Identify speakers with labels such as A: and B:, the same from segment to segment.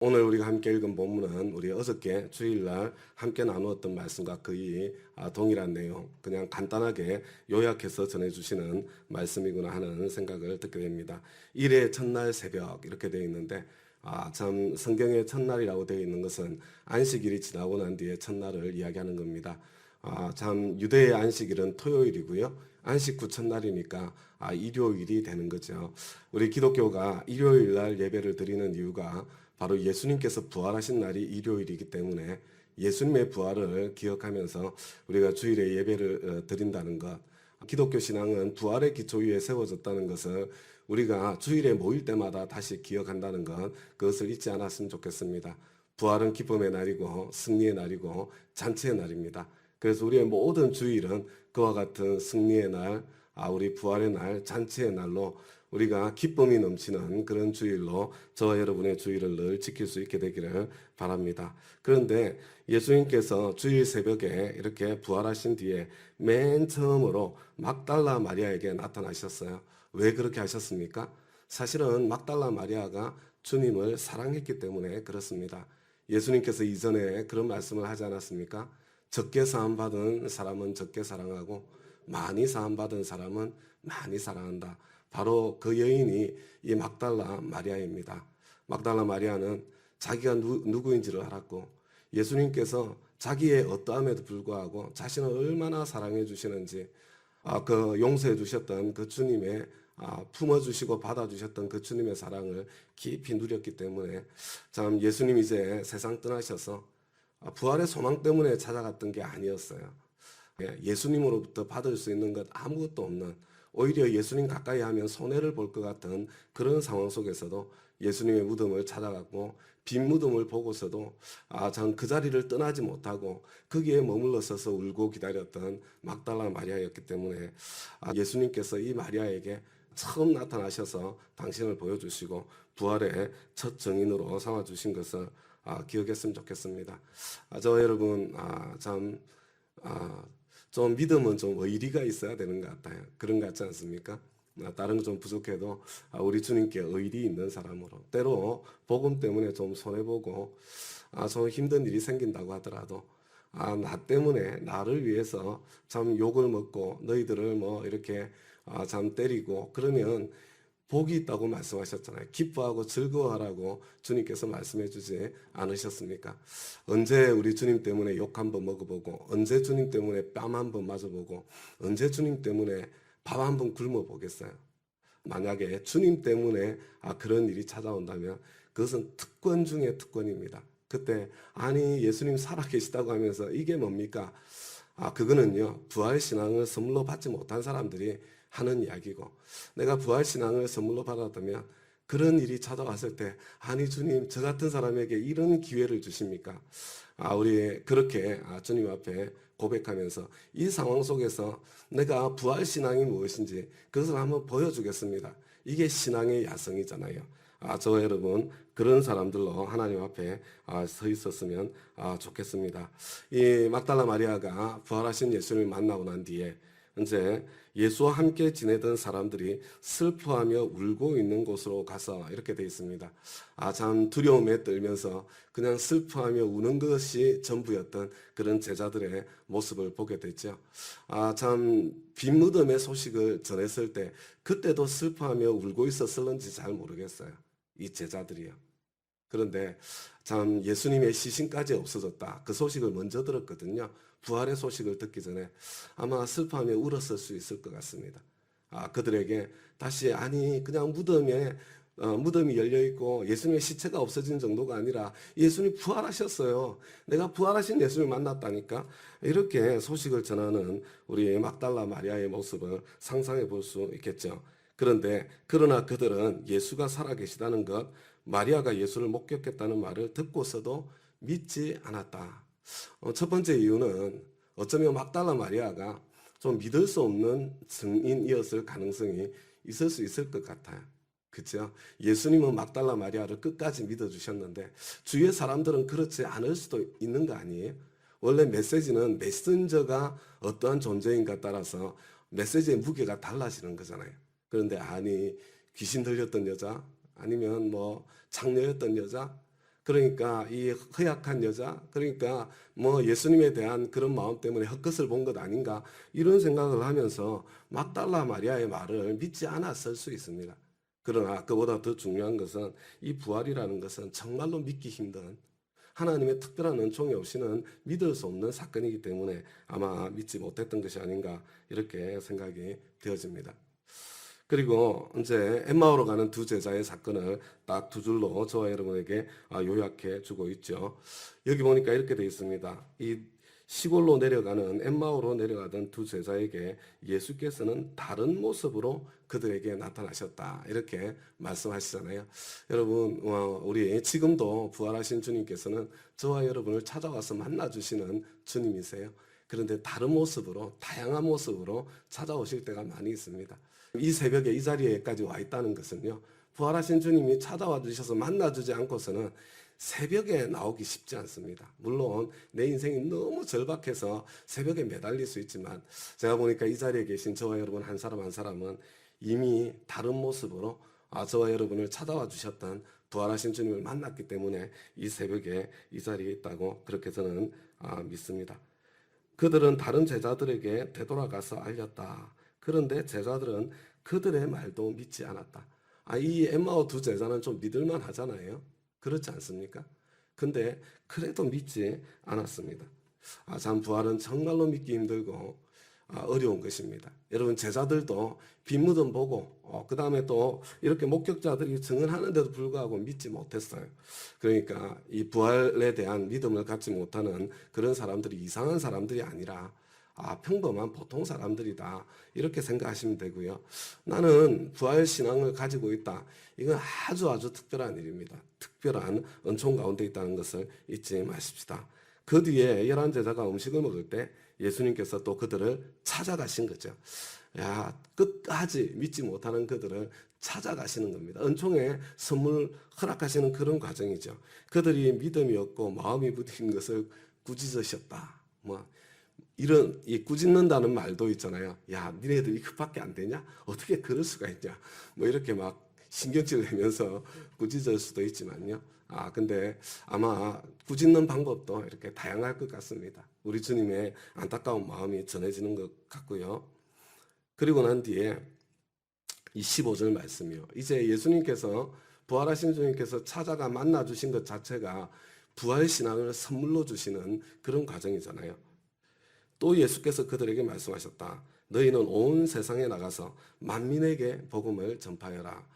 A: 오늘 우리가 함께 읽은 본문은 우리 어저께 주일날 함께 나누었던 말씀과 거의 동일한 내용, 그냥 간단하게 요약해서 전해주시는 말씀이구나 하는 생각을 듣게 됩니다. 일의 첫날 새벽 이렇게 되어 있는데 참 성경의 첫날이라고 되어 있는 것은 안식일이 지나고 난 뒤에 첫날을 이야기하는 겁니다. 참 유대의 안식일은 토요일이고요. 안식 후 첫날이니까 일요일이 되는 거죠. 우리 기독교가 일요일 날 예배를 드리는 이유가 바로 예수님께서 부활하신 날이 일요일이기 때문에 예수님의 부활을 기억하면서 우리가 주일에 예배를 드린다는 것, 기독교 신앙은 부활의 기초 위에 세워졌다는 것을 우리가 주일에 모일 때마다 다시 기억한다는 것, 그것을 잊지 않았으면 좋겠습니다. 부활은 기쁨의 날이고 승리의 날이고 잔치의 날입니다. 그래서 우리의 모든 주일은 그와 같은 승리의 날, 우리 부활의 날, 잔치의 날로 우리가 기쁨이 넘치는 그런 주일로 저와 여러분의 주일을 늘 지킬 수 있게 되기를 바랍니다. 그런데 예수님께서 주일 새벽에 이렇게 부활하신 뒤에 맨 처음으로 막달라 마리아에게 나타나셨어요. 왜 그렇게 하셨습니까? 사실은 막달라 마리아가 주님을 사랑했기 때문에 그렇습니다. 예수님께서 이전에 그런 말씀을 하지 않았습니까? 적게 사함받은 사람은 적게 사랑하고 많이 사함받은 사람은 많이 사랑한다. 바로 그 여인이 이 막달라 마리아입니다. 막달라 마리아는 자기가 누구인지를 알았고 예수님께서 자기의 어떠함에도 불구하고 자신을 얼마나 사랑해 주시는지 그 용서해 주셨던 그 주님의 품어주시고 받아주셨던 그 주님의 사랑을 깊이 누렸기 때문에 참 예수님 이제 세상 떠나셔서 부활의 소망 때문에 찾아갔던 게 아니었어요. 예수님으로부터 받을 수 있는 것 아무것도 없는, 오히려 예수님 가까이 하면 손해를 볼 것 같은 그런 상황 속에서도 예수님의 무덤을 찾아갔고 빈 무덤을 보고서도 전 그 자리를 떠나지 못하고 거기에 머물러 서서 울고 기다렸던 막달라 마리아였기 때문에 예수님께서 이 마리아에게 처음 나타나셔서 당신을 보여주시고 부활의 첫 증인으로 삼아주신 것을 기억했으면 좋겠습니다. 저와 여러분 좀 믿음은 좀 의리가 있어야 되는 것 같아요. 그런 것 같지 않습니까? 다른 거 좀 부족해도 우리 주님께 의리 있는 사람으로, 때로 복음 때문에 좀 손해보고 좀 힘든 일이 생긴다고 하더라도 나 때문에 나를 위해서 참 욕을 먹고 너희들을 뭐 이렇게 참 때리고 그러면 복이 있다고 말씀하셨잖아요. 기뻐하고 즐거워하라고 주님께서 말씀해 주지 않으셨습니까? 언제 우리 주님 때문에 욕 한번 먹어보고, 언제 주님 때문에 뺨 한번 맞아보고, 언제 주님 때문에 밥 한번 굶어보겠어요? 만약에 주님 때문에 그런 일이 찾아온다면 그것은 특권 중에 특권입니다. 그때 예수님 살아계시다고 하면서 이게 뭡니까? 그거는요, 부활신앙을 선물로 받지 못한 사람들이 하는 이야기고, 내가 부활신앙을 선물로 받았다면 그런 일이 찾아왔을 때, 주님, 저 같은 사람에게 이런 기회를 주십니까? 우리 그렇게 주님 앞에 고백하면서 이 상황 속에서 내가 부활신앙이 무엇인지 그것을 한번 보여주겠습니다. 이게 신앙의 야성이잖아요. 저와 여러분 그런 사람들로 하나님 앞에 서 있었으면 좋겠습니다. 이 막달라 마리아가 부활하신 예수님을 만나고 난 뒤에 이제 예수와 함께 지내던 사람들이 슬퍼하며 울고 있는 곳으로 가서 이렇게 되어 있습니다. 참 두려움에 떨면서 그냥 슬퍼하며 우는 것이 전부였던 그런 제자들의 모습을 보게 됐죠. 참 빈 무덤의 소식을 전했을 때 그때도 슬퍼하며 울고 있었을는지 잘 모르겠어요. 이 제자들이요. 그런데 참 예수님의 시신까지 없어졌다. 그 소식을 먼저 들었거든요. 부활의 소식을 듣기 전에 아마 슬퍼하며 울었을 수 있을 것 같습니다. 그들에게 다시 그냥 무덤이 열려 있고 예수님의 시체가 없어진 정도가 아니라 예수님 부활하셨어요. 내가 부활하신 예수님을 만났다니까. 이렇게 소식을 전하는 우리 막달라 마리아의 모습을 상상해 볼 수 있겠죠. 그러나 그들은 예수가 살아계시다는 것, 마리아가 예수를 목격했다는 말을 듣고서도 믿지 않았다. 첫 번째 이유는 어쩌면 막달라 마리아가 좀 믿을 수 없는 증인이었을 가능성이 있을 수 있을 것 같아요. 그렇죠? 예수님은 막달라 마리아를 끝까지 믿어주셨는데 주위의 사람들은 그렇지 않을 수도 있는 거 아니에요? 원래 메시지는 메신저가 어떠한 존재인가 따라서 메시지의 무게가 달라지는 거잖아요. 그런데 귀신 들렸던 여자, 아니면 뭐 창녀였던 여자, 그러니까 이 허약한 여자, 그러니까 뭐 예수님에 대한 그런 마음 때문에 헛것을 본 것 아닌가 이런 생각을 하면서 막달라 마리아의 말을 믿지 않았을 수 있습니다. 그러나 그보다 더 중요한 것은 이 부활이라는 것은 정말로 믿기 힘든 하나님의 특별한 은총이 없이는 믿을 수 없는 사건이기 때문에 아마 믿지 못했던 것이 아닌가 이렇게 생각이 되어집니다. 그리고 이제 엠마오로 가는 두 제자의 사건을 딱 두 줄로 저와 여러분에게 요약해 주고 있죠. 여기 보니까 이렇게 되어 있습니다. 이 시골로 내려가는 엠마오로 내려가던 두 제자에게 예수께서는 다른 모습으로 그들에게 나타나셨다. 이렇게 말씀하시잖아요. 여러분, 우리 지금도 부활하신 주님께서는 저와 여러분을 찾아와서 만나주시는 주님이세요. 그런데 다른 모습으로, 다양한 모습으로 찾아오실 때가 많이 있습니다. 이 새벽에 이 자리에까지 와 있다는 것은요, 부활하신 주님이 찾아와 주셔서 만나주지 않고서는 새벽에 나오기 쉽지 않습니다. 물론 내 인생이 너무 절박해서 새벽에 매달릴 수 있지만 제가 보니까 이 자리에 계신 저와 여러분 한 사람 한 사람은 이미 다른 모습으로 저와 여러분을 찾아와 주셨던 부활하신 주님을 만났기 때문에 이 새벽에 이 자리에 있다고 그렇게 저는 믿습니다. 그들은 다른 제자들에게 되돌아가서 알렸다. 그런데 제자들은 그들의 말도 믿지 않았다. 이 엠마오 두 제자는 좀 믿을만 하잖아요. 그렇지 않습니까? 근데 그래도 믿지 않았습니다. 참 부활은 정말로 믿기 힘들고 어려운 것입니다. 여러분 제자들도 빈 무덤 보고 그 다음에 또 이렇게 목격자들이 증언하는데도 불구하고 믿지 못했어요. 그러니까 이 부활에 대한 믿음을 갖지 못하는 그런 사람들이 이상한 사람들이 아니라 평범한 보통 사람들이다 이렇게 생각하시면 되고요. 나는 부활 신앙을 가지고 있다. 이건 아주 특별한 일입니다. 특별한 은총 가운데 있다는 것을 잊지 마십시다. 그 뒤에 11 제자가 음식을 먹을 때 예수님께서 또 그들을 찾아가신 거죠. 끝까지 믿지 못하는 그들을 찾아가시는 겁니다. 은총의 선물 허락하시는 그런 과정이죠. 그들이 믿음이 없고 마음이 부딪힌 것을 꾸짖으셨다. 이런 꾸짖는다는 말도 있잖아요. 야, 니네들 이것밖에 안 되냐? 어떻게 그럴 수가 있냐? 이렇게 막 신경질 내면서 꾸짖을 수도 있지만요. 근데 아마 꾸짖는 방법도 이렇게 다양할 것 같습니다. 우리 주님의 안타까운 마음이 전해지는 것 같고요. 그리고 난 뒤에 이 15절 말씀이요. 이제 예수님께서 부활하신 주님께서 찾아가 만나 주신 것 자체가 부활 신앙을 선물로 주시는 그런 과정이잖아요. 또 예수께서 그들에게 말씀하셨다. 너희는 온 세상에 나가서 만민에게 복음을 전파해라.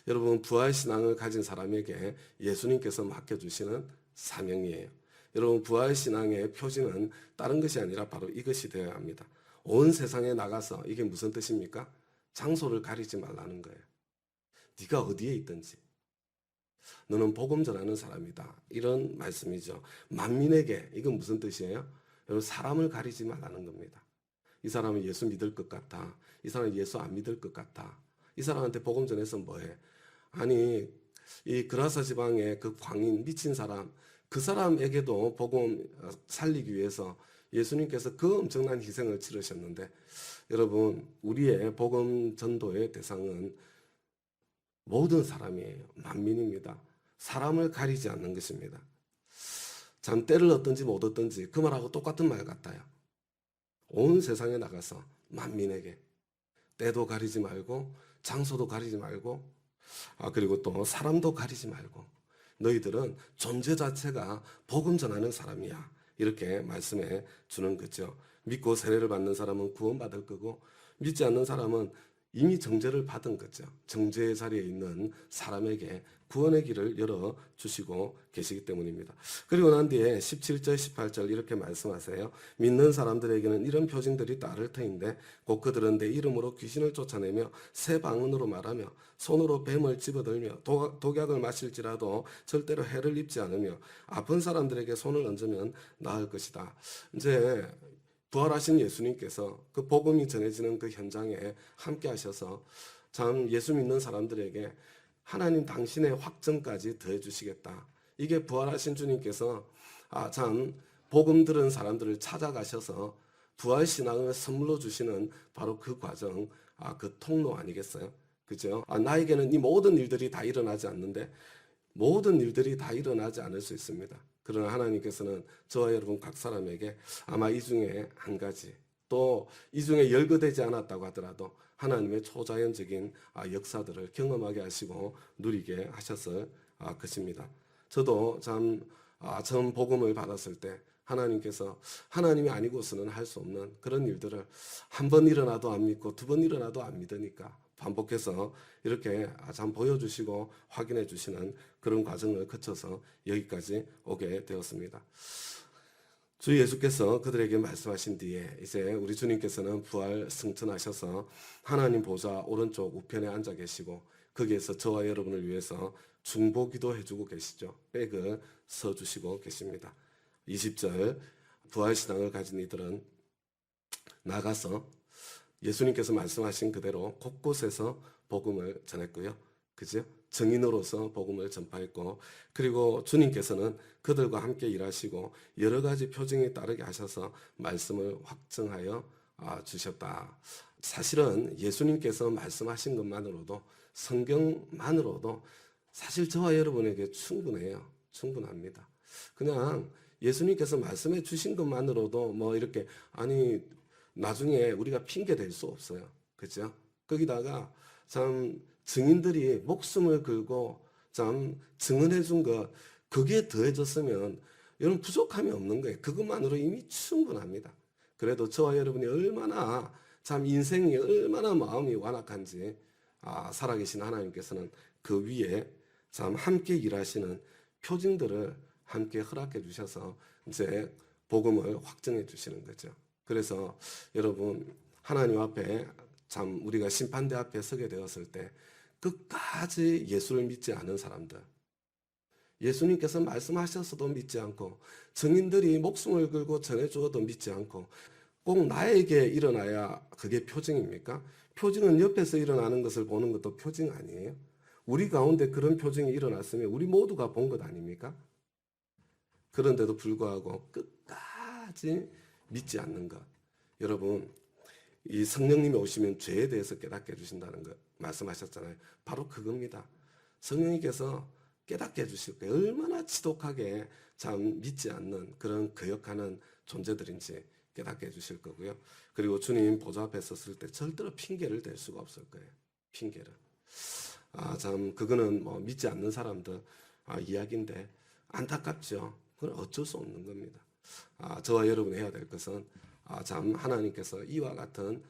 A: 여러분 부활신앙을 가진 사람에게 예수님께서 맡겨주시는 사명이에요. 여러분 부활신앙의 표지는 다른 것이 아니라 바로 이것이 되어야 합니다. 온 세상에 나가서 이게 무슨 뜻입니까? 장소를 가리지 말라는 거예요. 네가 어디에 있든지 너는 복음 전하는 사람이다. 이런 말씀이죠. 만민에게 이건 무슨 뜻이에요? 여러분 사람을 가리지 말라는 겁니다. 이 사람은 예수 믿을 것 같아. 이 사람은 예수 안 믿을 것 같아. 이 사람한테 복음 전해서 뭐해? 아니 이 그라사 지방의 그 광인 미친 사람 그 사람에게도 복음 살리기 위해서 예수님께서 그 엄청난 희생을 치르셨는데 여러분 우리의 복음 전도의 대상은 모든 사람이에요. 만민입니다. 사람을 가리지 않는 것입니다. 참 때를 얻든지 못 얻든지 그 말하고 똑같은 말 같아요. 온 세상에 나가서 만민에게 때도 가리지 말고 장소도 가리지 말고 그리고 또 사람도 가리지 말고 너희들은 존재 자체가 복음 전하는 사람이야. 이렇게 말씀해 주는 거죠. 믿고 세례를 받는 사람은 구원받을 거고 믿지 않는 사람은 이미 정죄를 받은 거죠. 정죄의 자리에 있는 사람에게 구원의 길을 열어주시고 계시기 때문입니다. 그리고 난 뒤에 17절, 18절 이렇게 말씀하세요. 믿는 사람들에게는 이런 표징들이 따를 터인데 곧 그들은 내 이름으로 귀신을 쫓아내며 새 방언으로 말하며 손으로 뱀을 집어들며 독약을 마실지라도 절대로 해를 입지 않으며 아픈 사람들에게 손을 얹으면 나을 것이다. 이제 부활하신 예수님께서 그 복음이 전해지는 그 현장에 함께 하셔서 참 예수 믿는 사람들에게 하나님 당신의 확증까지 더해 주시겠다. 이게 부활하신 주님께서 참 복음 들은 사람들을 찾아가셔서 부활 신앙을 선물로 주시는 바로 그 과정, 그 통로 아니겠어요? 그죠? 나에게는 이 모든 일들이 다 일어나지 않는데 모든 일들이 다 일어나지 않을 수 있습니다. 그러나 하나님께서는 저와 여러분 각 사람에게 아마 이 중에 한 가지, 또 이 중에 열거되지 않았다고 하더라도 하나님의 초자연적인 역사들을 경험하게 하시고 누리게 하셨을 것입니다. 저도 참 처음 복음을 받았을 때 하나님께서 하나님이 아니고서는 할 수 없는 그런 일들을 한 번 일어나도 안 믿고 두 번 일어나도 안 믿으니까 반복해서 이렇게 참 보여주시고 확인해 주시는 그런 과정을 거쳐서 여기까지 오게 되었습니다. 주 예수께서 그들에게 말씀하신 뒤에 이제 우리 주님께서는 부활 승천하셔서 하나님 보좌 오른쪽 우편에 앉아 계시고 거기에서 저와 여러분을 위해서 중보기도 해주고 계시죠. 백을 서주시고 계십니다. 20절 부활신앙을 가진 이들은 나가서 예수님께서 말씀하신 그대로 곳곳에서 복음을 전했고요. 그죠? 증인으로서 복음을 전파했고, 그리고 주님께서는 그들과 함께 일하시고 여러 가지 표징이 따르게 하셔서 말씀을 확증하여 주셨다. 사실은 예수님께서 말씀하신 것만으로도, 성경만으로도 사실 저와 여러분에게 충분해요. 충분합니다. 그냥 예수님께서 말씀해 주신 것만으로도 뭐 이렇게 나중에 우리가 핑계 댈 수 없어요. 그죠? 거기다가 참 증인들이 목숨을 걸고 참 증언해 준 것, 거기에 더해졌으면 여러분 부족함이 없는 거예요. 그것만으로 이미 충분합니다. 그래도 저와 여러분이 얼마나 참 인생이 얼마나 마음이 완악한지 살아계신 하나님께서는 그 위에 참 함께 일하시는 표징들을 함께 허락해 주셔서 이제 복음을 확증해 주시는 거죠. 그래서 여러분 하나님 앞에 참 우리가 심판대 앞에 서게 되었을 때 끝까지 예수를 믿지 않은 사람들, 예수님께서 말씀하셨어도 믿지 않고 증인들이 목숨을 걸고 전해주어도 믿지 않고 꼭 나에게 일어나야 그게 표징입니까? 표징은 옆에서 일어나는 것을 보는 것도 표징 아니에요? 우리 가운데 그런 표징이 일어났으면 우리 모두가 본 것 아닙니까? 그런데도 불구하고 끝까지 믿지 않는 것. 여러분, 이 성령님이 오시면 죄에 대해서 깨닫게 해주신다는 것 말씀하셨잖아요. 바로 그겁니다. 성령님께서 깨닫게 해주실 거예요. 얼마나 지독하게 참 믿지 않는 그런 거역하는 존재들인지 깨닫게 해주실 거고요. 그리고 주님 보좌 앞에 섰을 때 절대로 핑계를 댈 수가 없을 거예요. 핑계를. 참 그거는 뭐 믿지 않는 사람들 이야기인데 안타깝죠. 그건 어쩔 수 없는 겁니다. 저와 여러분이 해야 될 것은 참 하나님께서 이와 같은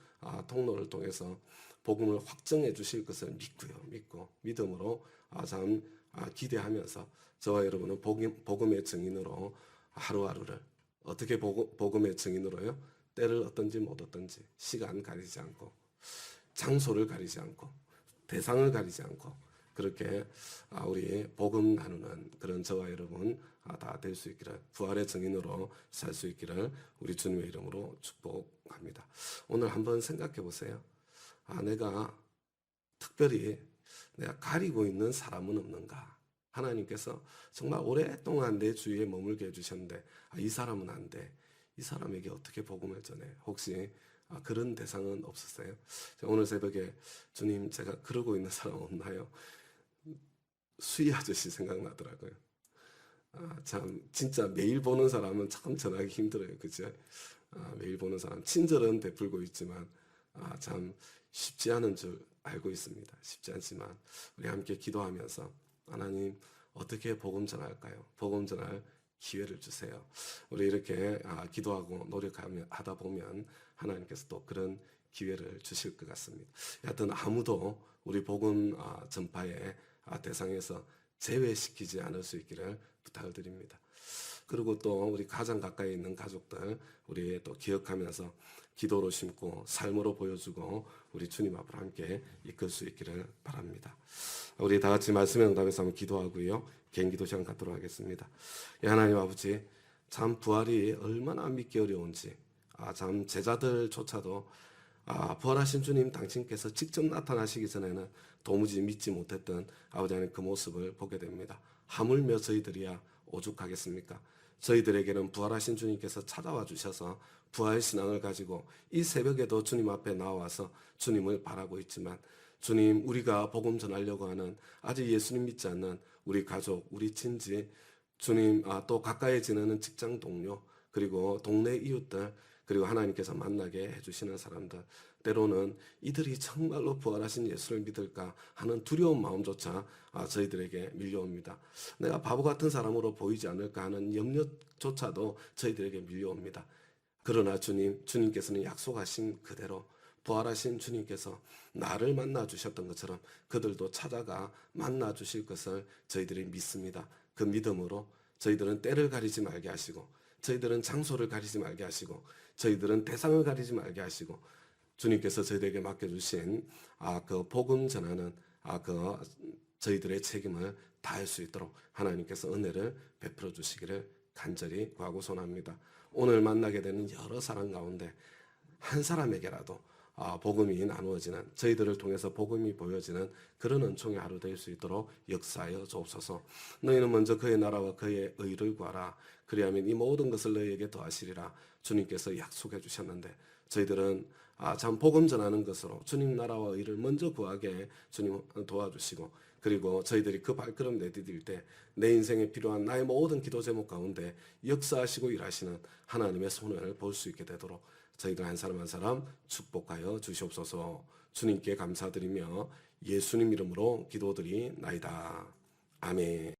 A: 통로를 통해서 복음을 확정해 주실 것을 믿고 믿음으로 참 기대하면서 저와 여러분은 복음의 증인으로 하루하루를 어떻게 복음의 증인으로요? 때를 어떤지 못 어떤지 시간 가리지 않고 장소를 가리지 않고 대상을 가리지 않고 그렇게 우리 복음 나누는 그런 저와 여러분 다 될 수 있기를, 부활의 증인으로 살 수 있기를 우리 주님의 이름으로 축복합니다. 오늘 한번 생각해 보세요. 내가 특별히 내가 가리고 있는 사람은 없는가? 하나님께서 정말 오랫동안 내 주위에 머물게 해주셨는데 이 사람은 안 돼. 이 사람에게 어떻게 복음을 전해? 혹시 그런 대상은 없었어요? 오늘 새벽에 주님 제가 그러고 있는 사람 없나요? 수희 아저씨 생각나더라고요. 참 진짜 매일 보는 사람은 참 전하기 힘들어요. 그죠? 매일 보는 사람 친절은 베풀고 있지만 참 쉽지 않은 줄 알고 있습니다. 쉽지 않지만 우리 함께 기도하면서 하나님 어떻게 복음 전할까요? 복음 전할 기회를 주세요. 우리 이렇게 기도하고 노력하다 보면 하나님께서 또 그런 기회를 주실 것 같습니다. 여하튼 아무도 우리 복음 전파의 대상에서 제외시키지 않을 수 있기를 부탁을 드립니다. 그리고 또 우리 가장 가까이 있는 가족들 우리 또 기억하면서 기도로 심고 삶으로 보여주고 우리 주님 앞으로 함께 이끌 수 있기를 바랍니다. 우리 다 같이 말씀의 응답에서 한번 기도하고요. 개인 기도 시간 갖도록 하겠습니다. 하나님 아버지, 참 부활이 얼마나 믿기 어려운지 참 제자들조차도 부활하신 주님 당신께서 직접 나타나시기 전에는 도무지 믿지 못했던 아버지 하나님 그 모습을 보게 됩니다. 하물며 저희들이야 오죽하겠습니까? 저희들에게는 부활하신 주님께서 찾아와 주셔서 부활 신앙을 가지고 이 새벽에도 주님 앞에 나와서 주님을 바라고 있지만 주님, 우리가 복음 전하려고 하는 아직 예수님 믿지 않는 우리 가족, 우리 친지, 주님, 또 가까이 지내는 직장 동료, 그리고 동네 이웃들, 그리고 하나님께서 만나게 해주시는 사람들, 때로는 이들이 정말로 부활하신 예수를 믿을까 하는 두려운 마음조차 저희들에게 밀려옵니다. 내가 바보 같은 사람으로 보이지 않을까 하는 염려조차도 저희들에게 밀려옵니다. 그러나 주님께서는 약속하신 그대로 부활하신 주님께서 나를 만나 주셨던 것처럼 그들도 찾아가 만나 주실 것을 저희들이 믿습니다. 그 믿음으로 저희들은 때를 가리지 말게 하시고, 저희들은 장소를 가리지 말게 하시고, 저희들은 대상을 가리지 말게 하시고, 주님께서 저희들에게 맡겨주신 그 복음 전하는 그 저희들의 책임을 다할 수 있도록 하나님께서 은혜를 베풀어 주시기를 간절히 구하고 소원합니다. 오늘 만나게 되는 여러 사람 가운데 한 사람에게라도 복음이 나누어지는, 저희들을 통해서 복음이 보여지는 그런 은총의 하루 될 수 있도록 역사하여 주옵소서. 너희는 먼저 그의 나라와 그의 의를 구하라. 그리하면 이 모든 것을 너희에게 더하시리라. 주님께서 약속해 주셨는데, 저희들은 참 복음 전하는 것으로 주님 나라와 의를 먼저 구하게 주님 도와주시고, 그리고 저희들이 그 발걸음 내디딜 때 내 인생에 필요한 나의 모든 기도 제목 가운데 역사하시고 일하시는 하나님의 손을 볼 수 있게 되도록 저희들 한 사람 한 사람 축복하여 주시옵소서. 주님께 감사드리며 예수님 이름으로 기도드리나이다. 아멘.